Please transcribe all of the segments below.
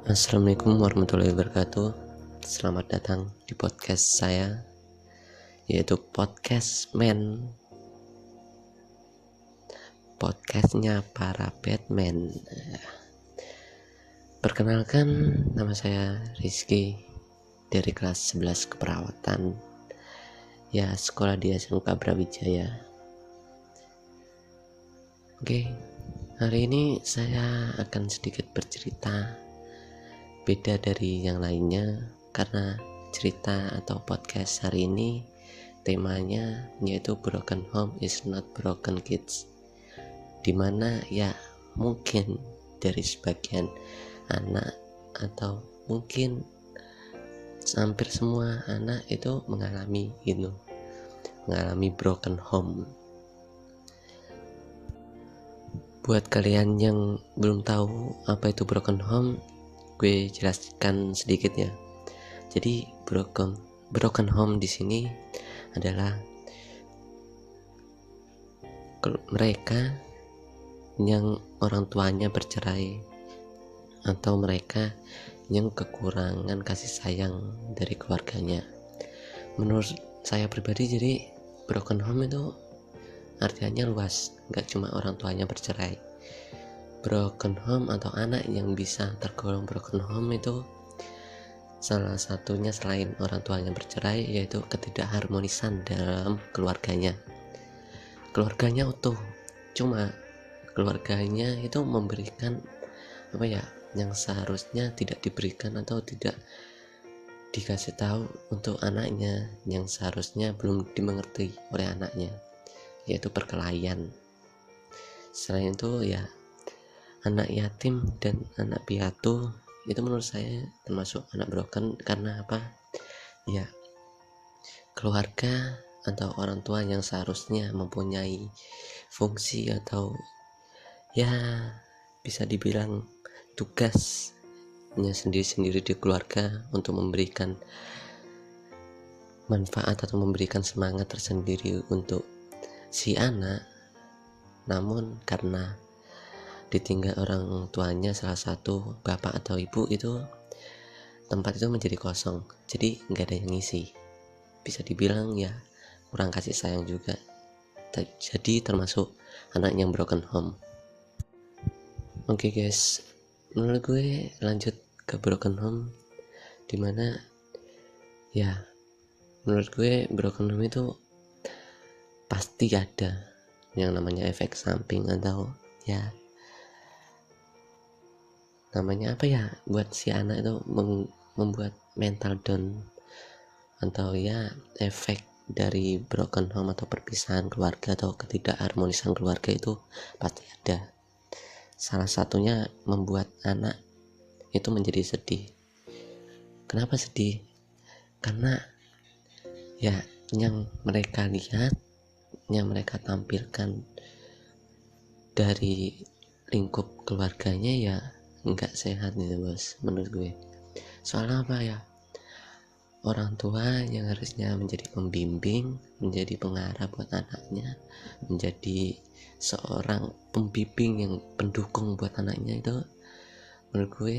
Assalamualaikum warahmatullahi wabarakatuh. Selamat datang di podcast saya, yaitu Podcast Man, podcastnya para Batman. Perkenalkan, nama saya Rizky dari kelas 11 keperawatan, ya sekolah di SMK Brawijaya. Oke, hari ini saya akan sedikit bercerita beda dari yang lainnya, karena cerita atau podcast hari ini temanya yaitu broken home is not broken kids, dimana ya mungkin dari sebagian anak atau mungkin hampir semua anak itu mengalami broken home. Buat kalian yang belum tahu apa itu broken home, gue jelaskan sedikit ya. Jadi broken home di sini adalah mereka yang orang tuanya bercerai atau mereka yang kekurangan kasih sayang dari keluarganya. Menurut saya pribadi, jadi broken home itu artinya luas, gak cuma orang tuanya bercerai. Broken home atau anak yang bisa tergolong broken home itu salah satunya selain orang tuanya bercerai, yaitu ketidakharmonisan dalam keluarganya. Keluarganya utuh, cuma keluarganya itu memberikan yang seharusnya tidak diberikan atau tidak dikasih tahu untuk anaknya, yang seharusnya belum dimengerti oleh anaknya, yaitu perkelahian. Selain itu ya, anak yatim dan anak piatu itu menurut saya termasuk anak broken. Karena apa? Ya, keluarga atau orang tua yang seharusnya mempunyai fungsi atau ya bisa dibilang tugasnya sendiri-sendiri di keluarga untuk memberikan manfaat atau memberikan semangat tersendiri untuk si anak, namun karena ditinggal orang tuanya, salah satu bapak atau ibu, itu tempat itu menjadi kosong, jadi nggak ada yang ngisi. Bisa dibilang ya kurang kasih sayang juga, jadi termasuk anak yang broken home. Oke guys, menurut gue lanjut ke broken home, dimana ya menurut gue broken home itu pasti ada yang namanya efek samping atau ya namanya buat si anak itu membuat mental down, atau ya efek dari broken home atau perpisahan keluarga atau ketidakharmonisan keluarga itu pasti ada. Salah satunya membuat anak itu menjadi sedih. Kenapa sedih? Karena ya yang mereka lihat, yang mereka tampilkan dari lingkup keluarganya ya nggak sehat gitu bos, menurut gue. Soalnya orang tua yang harusnya menjadi pembimbing, menjadi pengarah buat anaknya, menjadi seorang pembimbing yang pendukung buat anaknya, itu menurut gue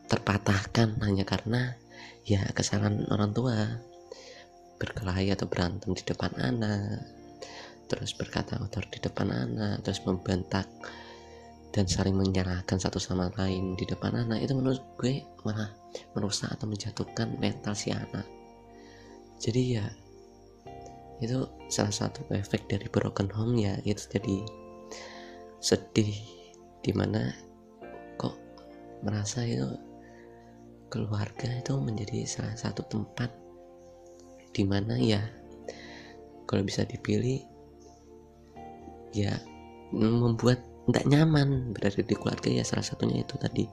terpatahkan hanya karena ya kesalahan orang tua, berkelahi atau berantem di depan anak, terus berkata kotor di depan anak, terus membentak dan saling menyalahkan satu sama lain di depan anak. Itu menurut gue malah merusak atau menjatuhkan mental si anak. Jadi ya itu salah satu efek dari broken home, ya itu jadi sedih, dimana kok merasa itu keluarga itu menjadi salah satu tempat dimana ya kalau bisa dipilih ya membuat tidak nyaman berada di keluarga. Ya salah satunya itu tadi,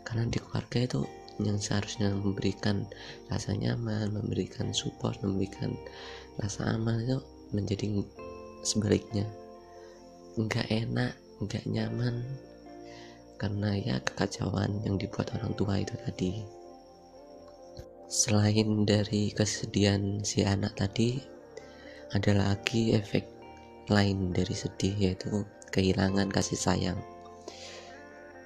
karena di keluarga itu yang seharusnya memberikan rasa nyaman, memberikan support, memberikan rasa aman, itu menjadi sebaliknya, nggak enak, nggak nyaman, karena ya kekacauan yang dibuat orang tua itu tadi. Selain dari kesedihan si anak tadi, ada lagi efek lain dari sedih, yaitu kehilangan kasih sayang.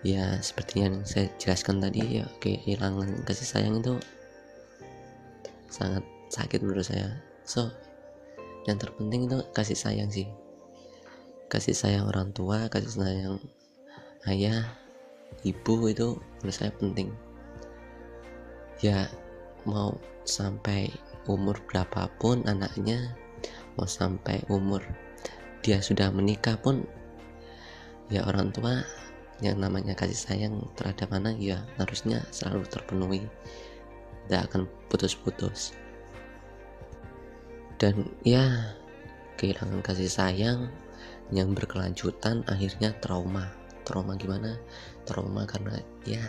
Ya seperti yang saya jelaskan tadi, ya kehilangan kasih sayang itu sangat sakit menurut saya. So yang terpenting itu kasih sayang sih, kasih sayang orang tua, kasih sayang ayah, ibu, itu menurut saya penting. Ya mau sampai umur berapapun anaknya, mau sampai umur dia sudah menikah pun, ya orang tua yang namanya kasih sayang terhadap anak ya harusnya selalu terpenuhi, tidak akan putus-putus. Dan ya kehilangan kasih sayang yang berkelanjutan akhirnya trauma gimana? Trauma karena ya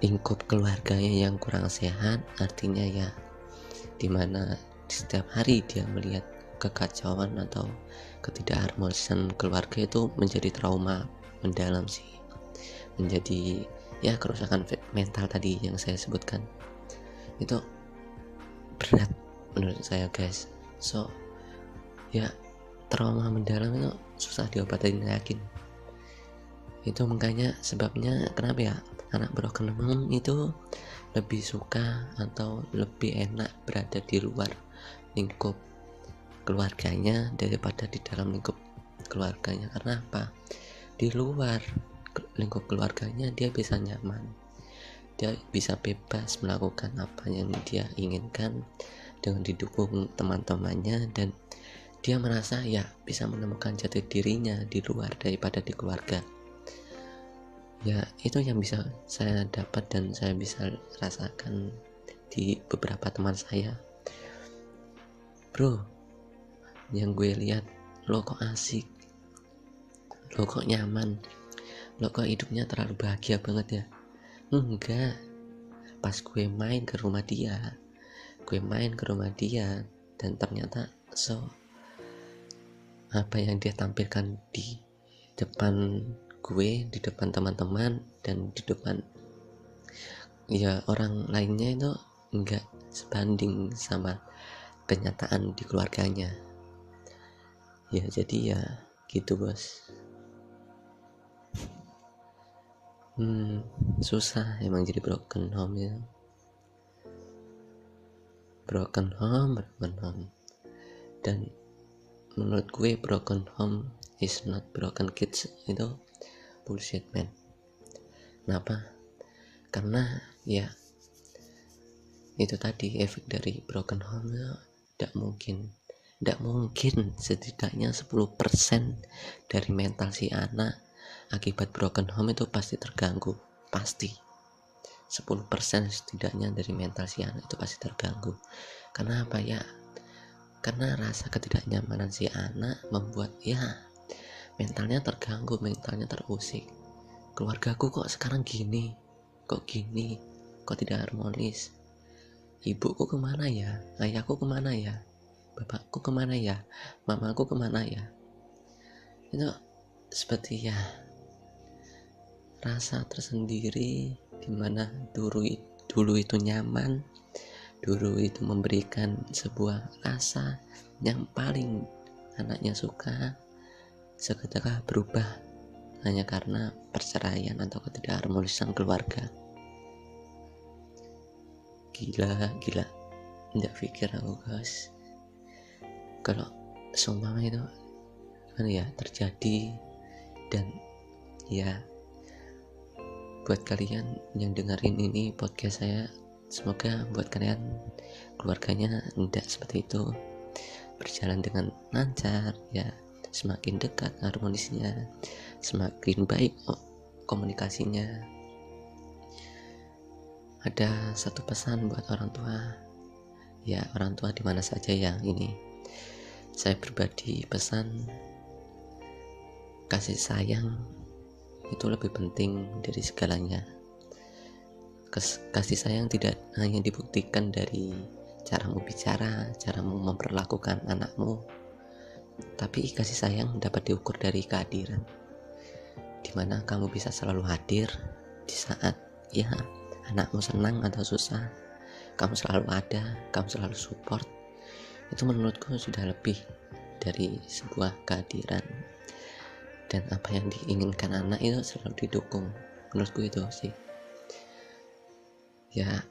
lingkup keluarganya yang kurang sehat, artinya ya dimana setiap hari dia melihat kekacauan atau ketidakharmonisan keluarga, itu menjadi trauma mendalam sih, menjadi ya kerusakan mental tadi yang saya sebutkan. Itu berat menurut saya guys. So ya trauma mendalam itu susah diobatin, yakin. Itu makanya sebabnya kenapa ya anak broken home itu lebih suka atau lebih enak berada di luar lingkup keluarganya daripada di dalam lingkup keluarganya. Karena apa? Di luar lingkup keluarganya dia bisa nyaman, dia bisa bebas melakukan apa yang dia inginkan dengan didukung teman-temannya, dan dia merasa ya bisa menemukan jati dirinya di luar daripada di keluarga. Ya itu yang bisa saya dapat dan saya bisa rasakan di beberapa teman saya. Bro, yang gue lihat lo kok asik, lo kok nyaman, lo kok hidupnya terlalu bahagia banget ya. Enggak, pas gue main ke rumah dia dan ternyata apa yang dia tampilkan di depan gue, di depan teman-teman, dan di depan ya orang lainnya itu enggak sebanding sama kenyataan di keluarganya. Ya jadi ya gitu bos. Susah emang jadi broken home ya. Broken home. Dan menurut gue broken home is not broken kids, itu bullshit man. Kenapa? Karena ya itu tadi efek dari broken home ya, tidak mungkin setidaknya 10% dari mental si anak akibat broken home itu pasti terganggu, pasti 10% setidaknya dari mental si anak itu pasti terganggu. Karena apa ya? Karena rasa ketidaknyamanan si anak membuat ya mentalnya terganggu, mentalnya terusik. Keluargaku kok sekarang gini, kok tidak harmonis. Ibuku kemana ya, ayahku kemana ya, bapakku kemana ya, mamaku kemana ya. Itu seperti ya rasa tersendiri, dimana dulu itu nyaman, dulu itu memberikan sebuah rasa yang paling anaknya suka, seketika berubah hanya karena perceraian atau ketidakharmonisan keluarga. Gila, tidak pikir aku guys, kalau seumpama itu kan ya terjadi. Dan ya buat kalian yang dengerin ini podcast saya, semoga buat kalian keluarganya tidak seperti itu, berjalan dengan lancar ya, semakin dekat harmonisnya, semakin baik komunikasinya. Ada satu pesan buat orang tua, ya orang tua di mana saja yang ini saya pribadi pesan, kasih sayang itu lebih penting dari segalanya. Kasih sayang tidak hanya dibuktikan dari caramu bicara, caramu memperlakukan anakmu, tapi kasih sayang dapat diukur dari kehadiran, dimana kamu bisa selalu hadir di saat ya anakmu senang atau susah. Kamu selalu ada, kamu selalu support, itu menurutku sudah lebih dari sebuah kehadiran. Dan apa yang diinginkan anak itu selalu didukung, menurutku itu sih. Ya,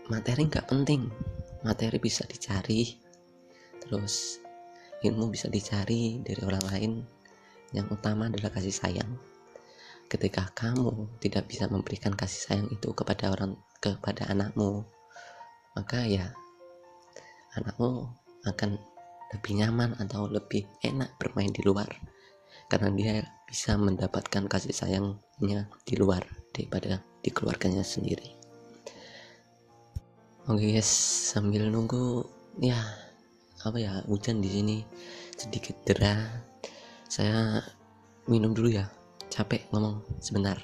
materi nggak penting, materi bisa dicari, terus ilmu bisa dicari dari orang lain. Yang utama adalah kasih sayang. Ketika kamu tidak bisa memberikan kasih sayang itu kepada anakmu, maka ya anakmu akan lebih nyaman atau lebih enak bermain di luar, karena dia bisa mendapatkan kasih sayangnya di luar daripada di keluarganya sendiri. Oke guys, sambil nunggu hujan di sini sedikit deras, saya minum dulu ya, capek ngomong sebentar.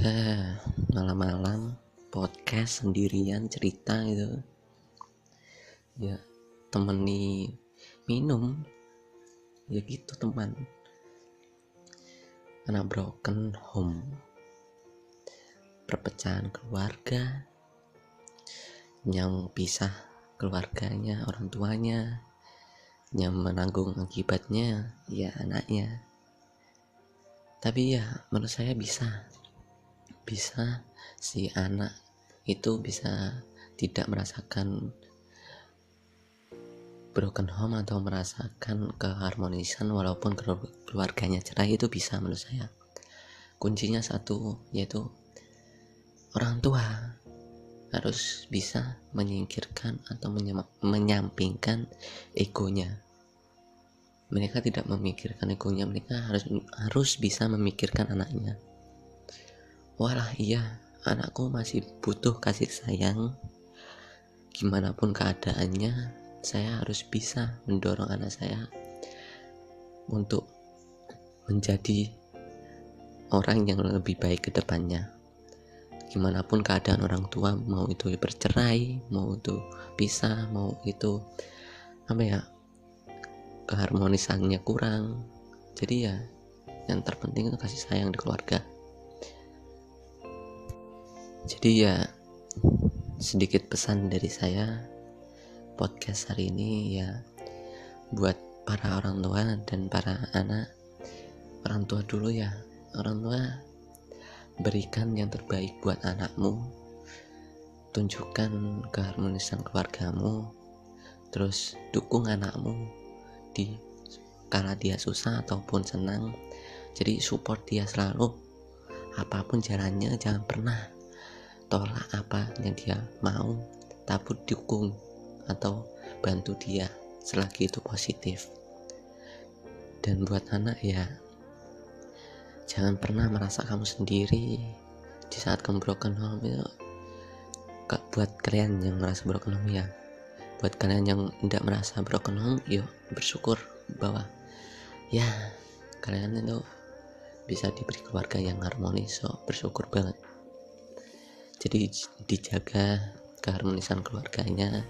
Ya, malam-malam podcast sendirian cerita gitu ya, temani minum ya gitu teman. Anak broken home, perpecahan keluarga, yang pisah keluarganya, orang tuanya, yang menanggung akibatnya ya anaknya. Tapi ya menurut saya bisa si anak itu bisa tidak merasakan broken home atau merasakan keharmonisan walaupun keluarganya cerai, itu bisa menurut saya. Kuncinya satu, yaitu orang tua harus bisa menyingkirkan atau menyampingkan egonya. Mereka tidak memikirkan egonya, mereka harus bisa memikirkan anaknya. Walah iya, anakku masih butuh kasih sayang. Gimana pun keadaannya, saya harus bisa mendorong anak saya untuk menjadi orang yang lebih baik ke depannya. Gimana pun keadaan orang tua, mau itu bercerai, mau itu pisah, mau itu keharmonisannya kurang. Jadi ya yang terpenting itu kasih sayang di keluarga. Jadi ya sedikit pesan dari saya, podcast hari ini ya buat para orang tua dan para anak. Orang tua dulu ya, orang tua berikan yang terbaik buat anakmu, tunjukkan keharmonisan keluargamu, terus dukung anakmu di kala dia susah ataupun senang. Jadi support dia selalu, apapun jalannya. Jangan pernah tolak apa yang dia mau, tapi dukung atau bantu dia selagi itu positif. Dan buat anak ya, jangan pernah merasa kamu sendiri di saat kamu broken home itu. Buat kalian yang merasa broken home ya, buat kalian yang tidak merasa broken home, yuk bersyukur bahwa ya kalian itu bisa diberi keluarga yang harmonis. So bersyukur banget. Jadi dijaga keharmonisan keluarganya.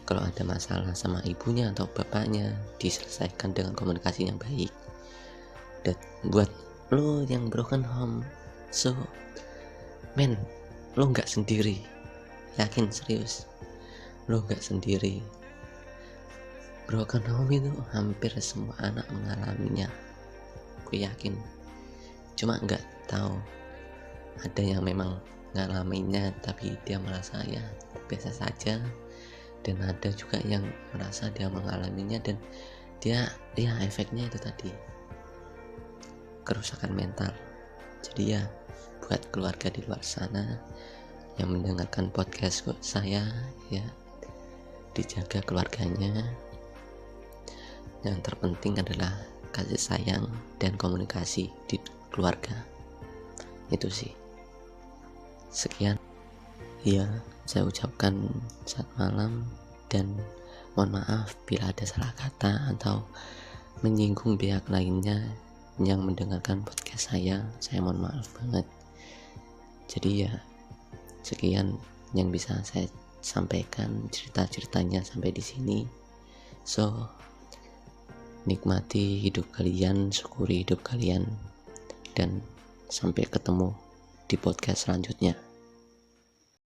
Kalau ada masalah sama ibunya atau bapaknya, diselesaikan dengan komunikasi yang baik. Dan buat lo yang broken home, so men, lo gak sendiri. Yakin, serius, lo gak sendiri. Broken home itu hampir semua anak mengalaminya, aku yakin. Cuma gak tahu, ada yang memang ngalaminya tapi dia merasa ya biasa saja, dan ada juga yang merasa dia mengalaminya dan dia ya efeknya itu tadi, kerusakan mental. Jadi ya buat keluarga di luar sana yang mendengarkan podcast saya ya, dijaga keluarganya. Yang terpenting adalah kasih sayang dan komunikasi di keluarga. Itu sih. Sekian ya, saya ucapkan selamat malam dan mohon maaf bila ada salah kata atau menyinggung pihak lainnya yang mendengarkan podcast saya mohon maaf banget. Jadi ya sekian yang bisa saya sampaikan, cerita-ceritanya sampai di sini. So Nikmati hidup kalian, syukuri hidup kalian, dan sampai ketemu di podcast selanjutnya.